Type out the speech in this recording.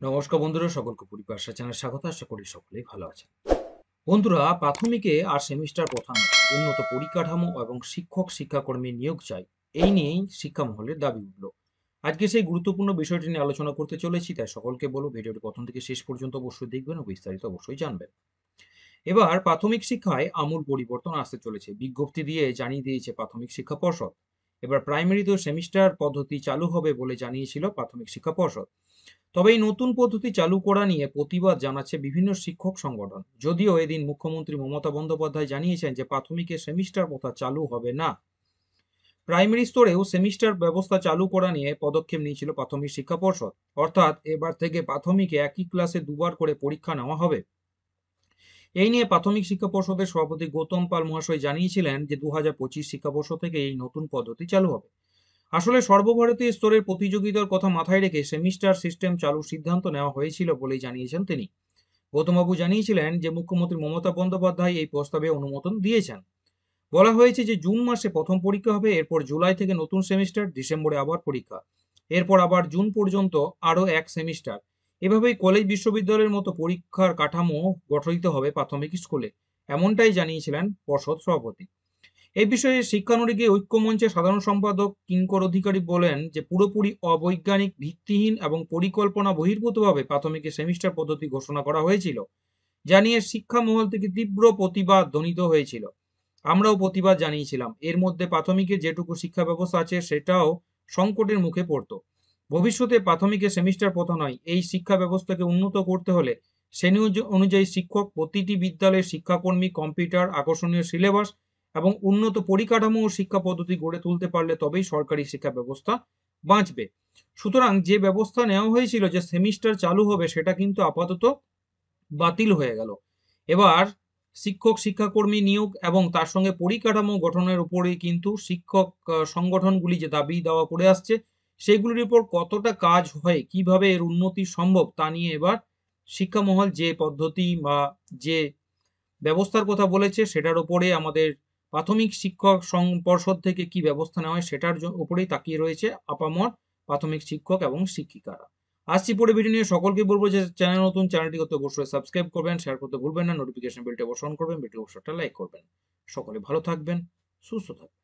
নমস্কার বন্ধুরা, সকলকে পরিপাশা চ্যানেলে স্বাগত। আশা করি সকলেই ভালো আছেন। বন্ধুরা, প্রাথমিকে আর সেমিস্টার প্রথা নয়, উন্নত পরিকাঠামো এবং শিক্ষক শিক্ষাকর্মী নিয়োগ চাই, এই নিয়েই শিক্ষা মহলের দাবি উঠল। আজকে সেই গুরুত্বপূর্ণ বিষয়টি নিয়ে আলোচনা করতে চলেছি, তাই সকলকে বলবো ভিডিওটি প্রথম থেকে শেষ পর্যন্ত অবশ্যই দেখবেন ও বিস্তারিত অবশ্যই জানবেন। এবার প্রাথমিক শিক্ষায় আমূল পরিবর্তন আসতে চলেছে, বিজ্ঞপ্তি দিয়ে জানিয়ে দিয়েছে প্রাথমিক শিক্ষা পর্ষদ। এবার প্রাইমারিতেও সেমিস্টার পদ্ধতি চালু হবে বলে জানিয়েছিল প্রাথমিক শিক্ষা পর্ষদ। তবে এই নতুন পদ্ধতি চালু করা নিয়ে প্রতিবাদ জানাচ্ছে বিভিন্ন শিক্ষক সংগঠন। যদিও এদিন মুখ্যমন্ত্রী মমতা বন্দ্যোপাধ্যায় জানিয়েছেন যে প্রাথমিকে সেমিস্টার প্রথা চালু হবে না। প্রাইমারি স্তরেও সেমিস্টার ব্যবস্থা চালু করা নিয়ে পদক্ষেপ নিয়েছিল প্রাথমিক শিক্ষা পর্ষদ। অর্থাৎ এবার থেকে প্রাথমিকে একই ক্লাসে দুবার করে পরীক্ষা নেওয়া হবে। এই নিয়ে প্রাথমিক শিক্ষা পর্ষদের সভাপতি গৌতম পাল মহাশয় জানিয়েছিলেন যে 2025 শিক্ষাবর্ষ থেকে এই নতুন পদ্ধতি চালু হবে। আসলে সর্বভারতীয় স্তরের প্রতিযোগিতার কথা মাথায় রেখে সেমিস্টার সিস্টেম চালুর সিদ্ধান্ত নেওয়া হয়েছিল বলেই জানিয়েছেন তিনি। গৌতমবাবু জানিয়েছিলেন যে মুখ্যমন্ত্রী মমতা বন্দ্যোপাধ্যায় এই প্রস্তাবে অনুমোদন দিয়েছেন। বলা হয়েছে যে জুন মাসে প্রথম পরীক্ষা হবে, এরপর জুলাই থেকে নতুন সেমিস্টার, ডিসেম্বরে আবার পরীক্ষা, এরপর আবার জুন পর্যন্ত আরও এক সেমিস্টার। এভাবেই কলেজ বিশ্ববিদ্যালয়ের মতো পরীক্ষার কাঠামো গঠিত হবে প্রাথমিক স্কুলে, এমনটাই জানিয়েছিলেন পর্ষদ সভাপতি। এই বিষয়ে শিক্ষানুরাগী ঐক্যমঞ্চের সাধারণ সম্পাদক কিঙ্কর অধিকারী বলেন যে পুরোপুরি অবৈজ্ঞানিক, ভিত্তিহীন এবং পরিকল্পনা বহির্ভূতভাবে প্রাথমিকে সেমিস্টার পদ্ধতি ঘোষণা করা হয়েছিল, যা নিয়ে শিক্ষা মহল থেকে তীব্র প্রতিবাদ ধ্বনিত হয়েছিল। আমরাও প্রতিবাদ জানিয়েছিলাম। এর মধ্যে প্রাথমিকের যেটুকু শিক্ষা ব্যবস্থা আছে সেটাও সংকটের মুখে পড়তো। ভবিষ্যতে প্রাথমিকে সেমিস্টার প্রথা নয়, এই শিক্ষা ব্যবস্থাকে উন্নত করতে হলে শ্রেণী অনুযায়ী শিক্ষক, প্রতিটি বিদ্যালয়ের শিক্ষাকর্মী, কম্পিউটার, আকর্ষণীয় সিলেবাস এবং উন্নত পরিকাঠামো ও শিক্ষা পদ্ধতি গড়ে তুলতে পারলে তবেই সরকারি শিক্ষা ব্যবস্থা বাঁচবে। সুতরাং যে ব্যবস্থা নেওয়া হয়েছিল যে সেমিস্টার চালু হবে, সেটা কিন্তু আপাতত বাতিল হয়ে গেল। এবার শিক্ষক শিক্ষাকর্মী নিয়োগ এবং তার সঙ্গে পরিকাঠামো গঠনের উপরেই কিন্তু শিক্ষক সংগঠনগুলি যে দাবি দাওয়া করে আসছে, সেগুলির উপর কতটা কাজ হয়, কিভাবে এর উন্নতি সম্ভব, তা নিয়ে এবার শিক্ষা মহল যে পদ্ধতি বা যে ব্যবস্থার কথা বলেছে সেটার উপরে আমাদের প্রাথমিক শিক্ষক পর্ষদ থেকে কি ব্যবস্থা নেওয়া হয় সেটার উপরেই তাকিয়ে রয়েছে আপামর প্রাথমিক শিক্ষক এবং শিক্ষিকারা। আসছি পরে ভিডিও নিয়ে। সকলকে বলবো যে চ্যানেল নতুন, চ্যানেলটি করতে অবশ্যই সাবস্ক্রাইব করবেন, শেয়ার করতে ভুলবেন না, নোটিফিকেশন বেলটি অবশ্যই অন করবেন, ভিডিও অবশ্যই একটা লাইক করবেন। সকলে ভালো থাকবেন, সুস্থ থাকবেন।